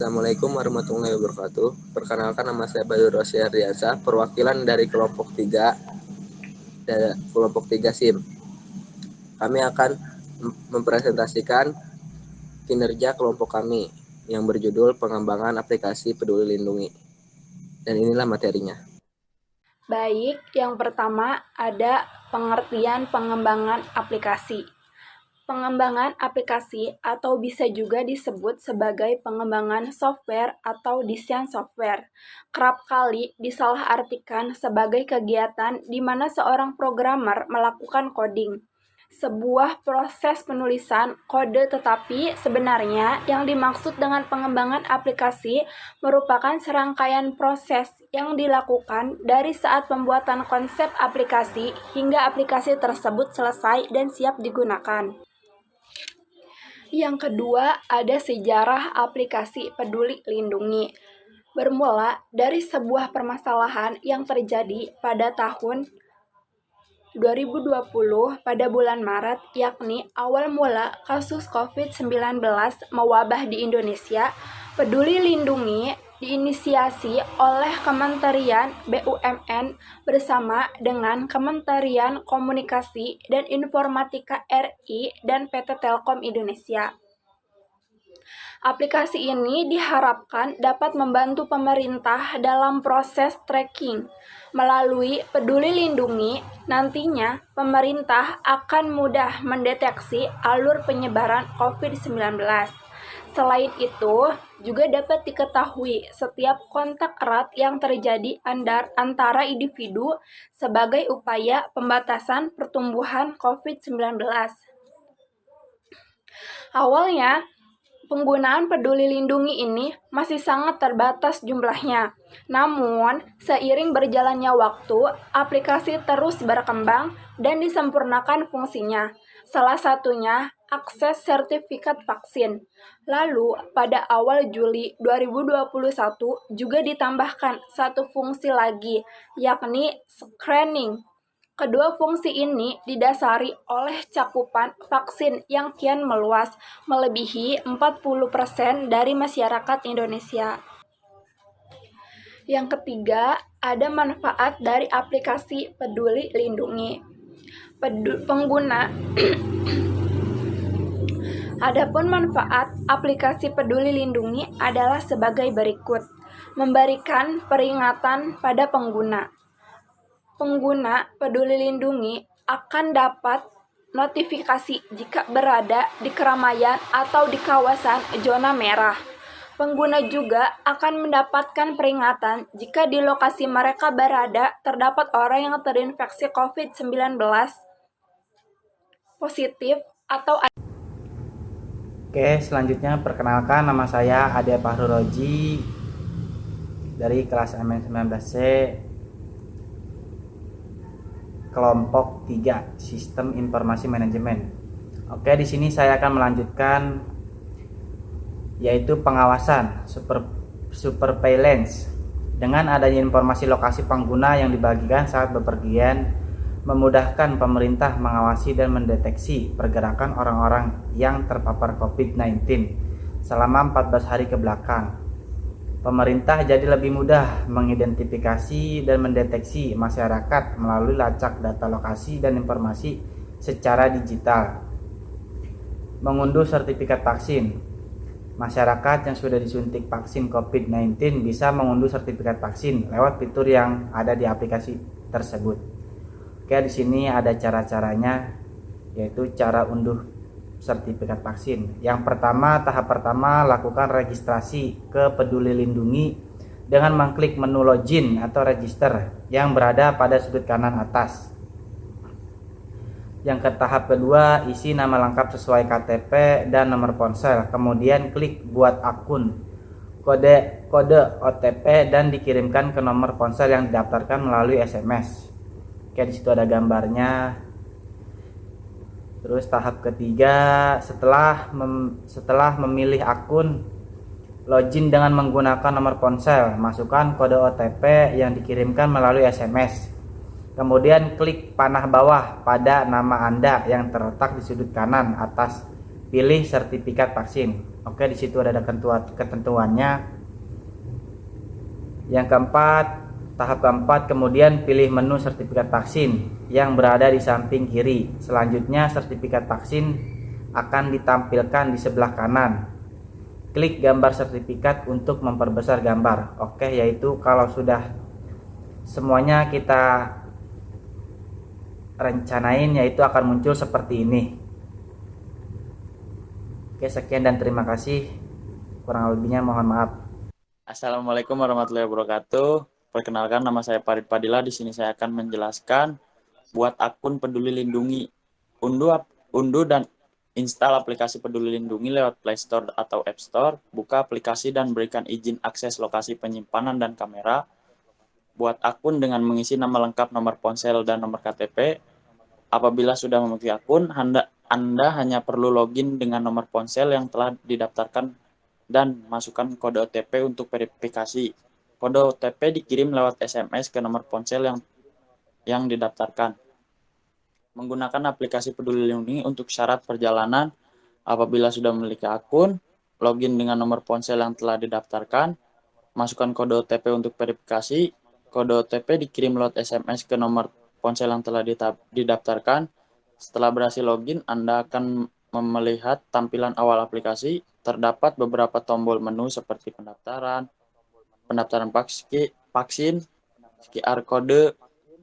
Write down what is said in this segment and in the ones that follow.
Assalamualaikum warahmatullahi wabarakatuh. Perkenalkan, nama saya Bayu Rosy Ardiansyah, perwakilan dari kelompok 3 SIM. Kami akan mempresentasikan kinerja kelompok kami yang berjudul pengembangan aplikasi Peduli Lindungi. Dan inilah materinya. Baik, yang pertama ada pengertian pengembangan aplikasi. Pengembangan aplikasi atau bisa juga disebut sebagai pengembangan software atau desain software. Kerap kali disalahartikan sebagai kegiatan di mana seorang programmer melakukan coding. Sebuah proses penulisan kode, tetapi sebenarnya yang dimaksud dengan pengembangan aplikasi merupakan serangkaian proses yang dilakukan dari saat pembuatan konsep aplikasi hingga aplikasi tersebut selesai dan siap digunakan. Yang kedua, ada sejarah aplikasi Peduli Lindungi. Bermula dari sebuah permasalahan yang terjadi pada tahun 2020 pada bulan Maret, yakni awal mula kasus COVID-19 mewabah di Indonesia. Peduli Lindungi diinisiasi oleh Kementerian BUMN bersama dengan Kementerian Komunikasi dan Informatika RI dan PT Telkom Indonesia. Aplikasi ini diharapkan dapat membantu pemerintah dalam proses tracking. Melalui Peduli Lindungi, nantinya pemerintah akan mudah mendeteksi alur penyebaran COVID-19. Selain itu, juga dapat diketahui setiap kontak erat yang terjadi antara individu sebagai upaya pembatasan pertumbuhan COVID-19. Awalnya, penggunaan Peduli Lindungi ini masih sangat terbatas jumlahnya. Namun, seiring berjalannya waktu, aplikasi terus berkembang dan disempurnakan fungsinya. Salah satunya, akses sertifikat vaksin. Lalu, pada awal Juli 2021 juga ditambahkan satu fungsi lagi, yakni screening. Kedua fungsi ini didasari oleh cakupan vaksin yang kian meluas, melebihi 40% dari masyarakat Indonesia. Yang ketiga, ada manfaat dari aplikasi Peduli Lindungi. Adapun manfaat aplikasi Peduli Lindungi adalah sebagai berikut: memberikan peringatan pada pengguna. Pengguna Peduli Lindungi akan dapat notifikasi jika berada di keramaian atau di kawasan zona merah. Pengguna juga akan mendapatkan peringatan jika di lokasi mereka berada terdapat orang yang terinfeksi COVID-19 positif atau. Oke, selanjutnya perkenalkan, nama saya Ade Pahruroji dari kelas MN19C kelompok 3 Sistem Informasi Manajemen. Oke, di sini saya akan melanjutkan yaitu pengawasan surveillance. Dengan adanya informasi lokasi pengguna yang dibagikan saat bepergian, memudahkan pemerintah mengawasi dan mendeteksi pergerakan orang-orang yang terpapar COVID-19 selama 14 hari ke belakang. Pemerintah jadi lebih mudah mengidentifikasi dan mendeteksi masyarakat melalui lacak data lokasi dan informasi secara digital. Mengunduh sertifikat vaksin. Masyarakat yang sudah disuntik vaksin COVID-19 bisa mengunduh sertifikat vaksin lewat fitur yang ada di aplikasi tersebut. Oke, di sini ada cara-caranya, yaitu cara unduh sertifikat vaksin. Yang pertama, tahap pertama, lakukan registrasi ke Peduli Lindungi dengan mengklik menu login atau register yang berada pada sudut kanan atas. Yang ke tahap kedua, isi nama lengkap sesuai KTP dan nomor ponsel, kemudian klik buat akun, kode OTP dan dikirimkan ke nomor ponsel yang didaftarkan melalui SMS. Oke, di situ ada gambarnya. Terus tahap ketiga, setelah memilih akun, login dengan menggunakan nomor ponsel, masukkan kode OTP yang dikirimkan melalui SMS. Kemudian klik panah bawah pada nama Anda yang terletak di sudut kanan atas, pilih sertifikat vaksin. Oke, di situ ada ketentuannya. Yang keempat, tahap keempat, kemudian pilih menu sertifikat vaksin yang berada di samping kiri. Selanjutnya, sertifikat vaksin akan ditampilkan di sebelah kanan. Klik gambar sertifikat untuk memperbesar gambar. Oke, yaitu kalau sudah semuanya kita rencanain, yaitu akan muncul seperti ini. Oke, sekian dan terima kasih. Kurang lebihnya mohon maaf. Assalamualaikum warahmatullahi wabarakatuh. Perkenalkan, nama saya Farid Padilla. Di sini saya akan menjelaskan buat akun Peduli Lindungi. Unduh dan install aplikasi Peduli Lindungi lewat Play Store atau App Store. Buka aplikasi dan berikan izin akses lokasi penyimpanan dan kamera. Buat akun dengan mengisi nama lengkap, nomor ponsel, dan nomor KTP. Apabila sudah memiliki akun, Anda hanya perlu login dengan nomor ponsel yang telah didaftarkan dan masukkan kode OTP untuk verifikasi. Kode OTP dikirim lewat SMS ke nomor ponsel yang didaftarkan. Menggunakan aplikasi Peduli Lindungi untuk syarat perjalanan. Apabila sudah memiliki akun, login dengan nomor ponsel yang telah didaftarkan, masukkan kode OTP untuk verifikasi. Kode OTP dikirim lewat SMS ke nomor ponsel yang telah didaftarkan. Setelah berhasil login, Anda akan melihat tampilan awal aplikasi. Terdapat beberapa tombol menu seperti pendaftaran vaksin, QR kode,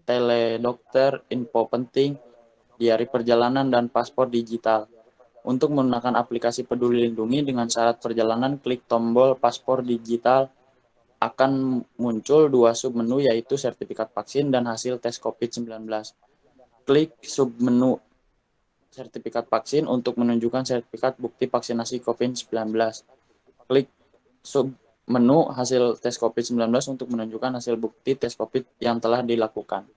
teledokter, info penting, diari perjalanan, dan paspor digital. Untuk menggunakan aplikasi Peduli Lindungi dengan syarat perjalanan, klik tombol paspor digital. Akan muncul dua submenu, yaitu sertifikat vaksin dan hasil tes COVID-19. Klik submenu sertifikat vaksin untuk menunjukkan sertifikat bukti vaksinasi COVID-19. Klik submenu hasil tes COVID-19 untuk menunjukkan hasil bukti tes COVID yang telah dilakukan.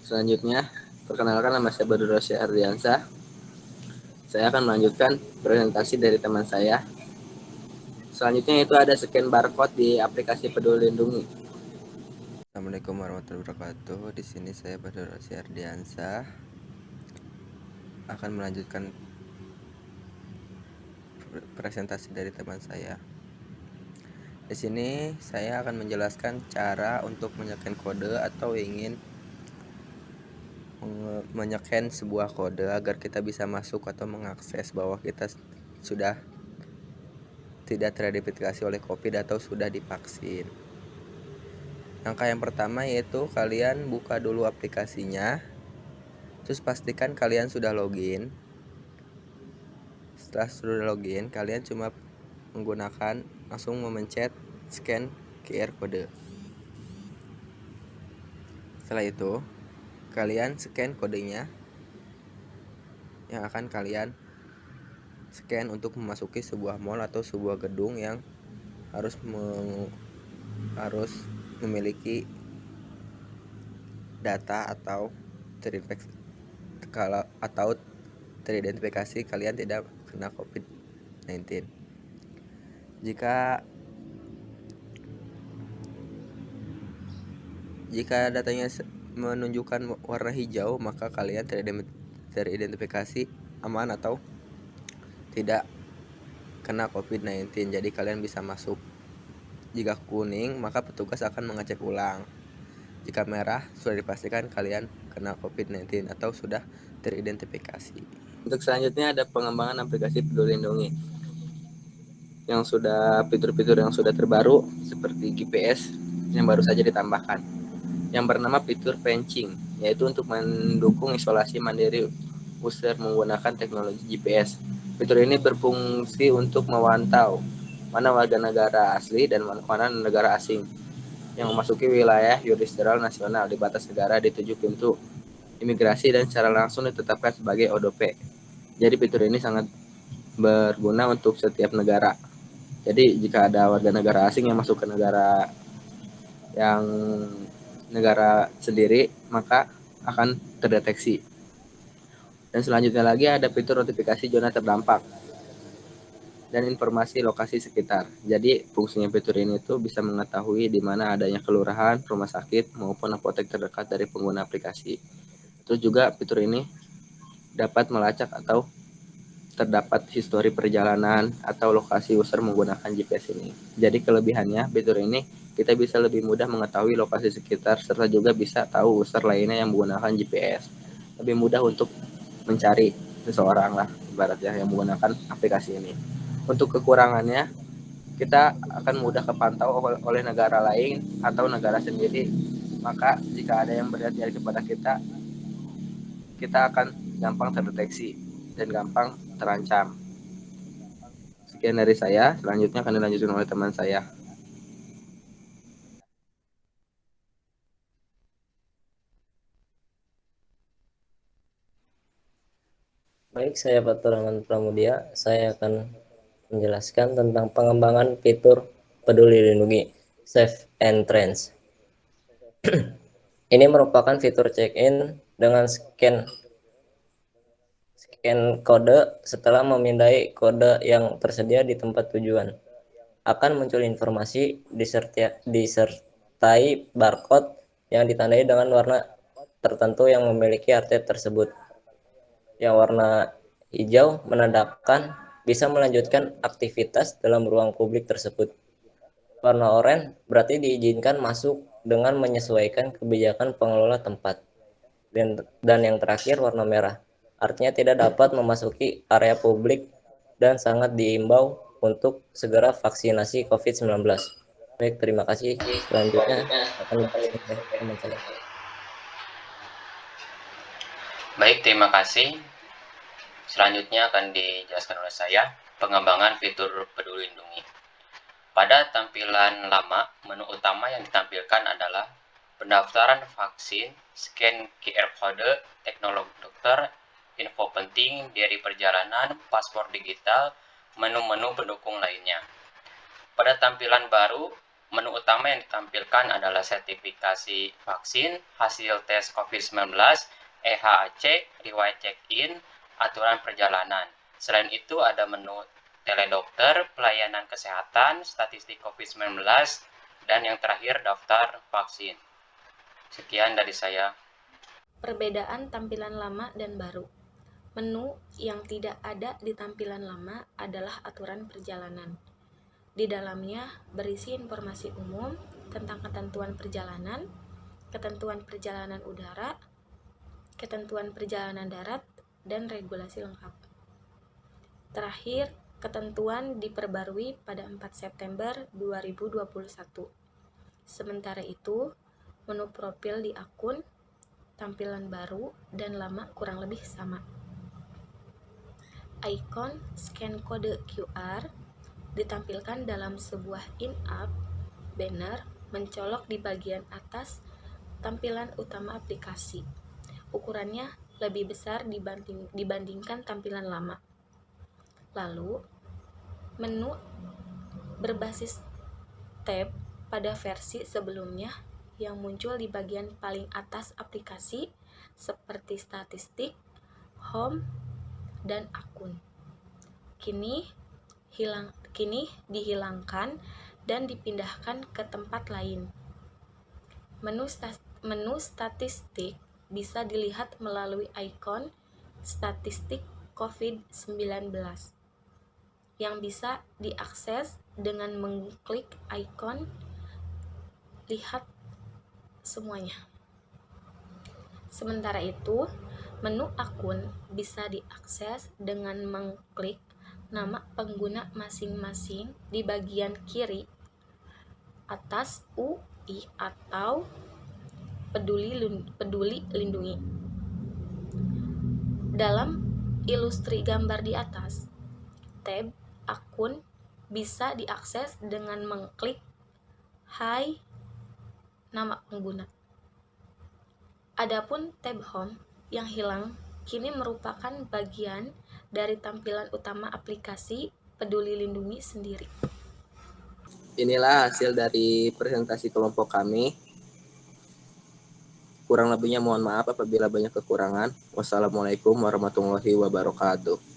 Selanjutnya, perkenalkan, nama saya Badur Rosya Ardiansa. Saya akan melanjutkan presentasi dari teman saya. Selanjutnya itu ada scan barcode di aplikasi Peduli Lindungi. Assalamualaikum warahmatullahi wabarakatuh. Di sini saya Badur Rosya Ardiansa akan melanjutkan presentasi dari teman saya. Di sini saya akan menjelaskan cara untuk menyeken kode atau ingin menyeken sebuah kode agar kita bisa masuk atau mengakses bahwa kita sudah tidak teridentifikasi oleh COVID atau sudah divaksin. Langkah yang pertama yaitu kalian buka dulu aplikasinya, terus pastikan kalian sudah login. Setelah sudah login, kalian cuma menggunakan langsung memencet scan QR kode. Setelah itu, kalian scan kodenya yang akan kalian scan untuk memasuki sebuah mall atau sebuah gedung yang harus memiliki data atau teridentifikasi kalian tidak kena COVID-19. Jika datanya menunjukkan warna hijau, maka kalian teridentifikasi aman atau tidak kena COVID-19, jadi kalian bisa masuk. Jika kuning, maka petugas akan mengecek ulang. Jika merah, sudah dipastikan kalian kena COVID-19 atau sudah teridentifikasi. Untuk selanjutnya ada pengembangan aplikasi Peduli Lindungi yang sudah fitur-fitur yang sudah terbaru seperti GPS yang baru saja ditambahkan, yang bernama fitur patching, yaitu untuk mendukung isolasi mandiri user menggunakan teknologi GPS. Fitur ini berfungsi untuk memantau mana warga negara asli dan mana negara asing yang memasuki wilayah yurisdiksional nasional di batas negara di 7 pintu imigrasi dan secara langsung ditetapkan sebagai ODP. Jadi fitur ini sangat berguna untuk setiap negara. Jadi jika ada warga negara asing yang masuk ke negara sendiri, maka akan terdeteksi. Dan selanjutnya lagi ada fitur notifikasi zona terdampak dan informasi lokasi sekitar. Jadi fungsinya fitur ini itu bisa mengetahui di mana adanya kelurahan, rumah sakit maupun apotek terdekat dari pengguna aplikasi. Terus juga fitur ini dapat melacak atau terdapat histori perjalanan atau lokasi user menggunakan GPS ini. Jadi kelebihannya, fitur ini kita bisa lebih mudah mengetahui lokasi sekitar serta juga bisa tahu user lainnya yang menggunakan GPS. Lebih mudah untuk mencari seseorang lah ibaratnya yang menggunakan aplikasi ini. Untuk kekurangannya, kita akan mudah kepantau oleh negara lain atau negara sendiri. Maka jika ada yang berhati-hati kepada kita, kita akan gampang terdeteksi dan gampang terancam. Sekian dari saya, selanjutnya akan dilanjutkan oleh teman saya. Baik, saya Fatur Rahman Pramudia. Saya akan menjelaskan tentang pengembangan fitur Peduli Lindungi Safe Entrance. Ini merupakan fitur check-in dengan scan kode setelah memindai kode yang tersedia di tempat tujuan. Akan muncul informasi disertai barcode yang ditandai dengan warna tertentu yang memiliki arti tersebut. Yang warna hijau menandakan bisa melanjutkan aktivitas dalam ruang publik tersebut. Warna oranye berarti diizinkan masuk dengan menyesuaikan kebijakan pengelola tempat. Dan yang terakhir warna merah, artinya tidak dapat memasuki area publik dan sangat diimbau untuk segera vaksinasi COVID-19. Baik, terima kasih. Selanjutnya akan dijelaskan oleh teman saya. Baik, terima kasih. Selanjutnya akan dijelaskan oleh saya pengembangan fitur Peduli Lindungi. Pada tampilan lama, menu utama yang ditampilkan adalah pendaftaran vaksin, scan QR code, teknologi dokter, info penting, diary perjalanan, paspor digital, menu-menu pendukung lainnya. Pada tampilan baru, menu utama yang ditampilkan adalah sertifikasi vaksin, hasil tes COVID-19, EHAC, riwayat check-in, aturan perjalanan. Selain itu ada menu teledokter, pelayanan kesehatan, statistik COVID-19, dan yang terakhir daftar vaksin. Sekian dari saya. Perbedaan tampilan lama dan baru. Menu yang tidak ada di tampilan lama adalah aturan perjalanan. Di dalamnya berisi informasi umum tentang ketentuan perjalanan udara, ketentuan perjalanan darat, dan regulasi lengkap. Terakhir, ketentuan diperbarui pada 4 September 2021. Sementara itu, menu profil di akun, tampilan baru dan lama kurang lebih sama. Ikon scan kode QR ditampilkan dalam sebuah in-app banner mencolok di bagian atas tampilan utama aplikasi. Ukurannya lebih besar dibandingkan tampilan lama. Lalu, menu berbasis tab pada versi sebelumnya yang muncul di bagian paling atas aplikasi seperti statistik, home, dan akun. Kini dihilangkan dan dipindahkan ke tempat lain. Menu statistik bisa dilihat melalui ikon statistik COVID-19 yang bisa diakses dengan mengklik ikon lihat semuanya. Sementara itu, menu akun bisa diakses dengan mengklik nama pengguna masing-masing di bagian kiri atas UI atau Peduli Lindungi. Dalam ilustri gambar di atas, tab akun bisa diakses dengan mengklik Hai nama pengguna. Adapun tab home yang hilang kini merupakan bagian dari tampilan utama aplikasi Peduli Lindungi sendiri. Inilah hasil dari presentasi kelompok kami. Kurang lebihnya mohon maaf apabila banyak kekurangan. Wassalamualaikum warahmatullahi wabarakatuh.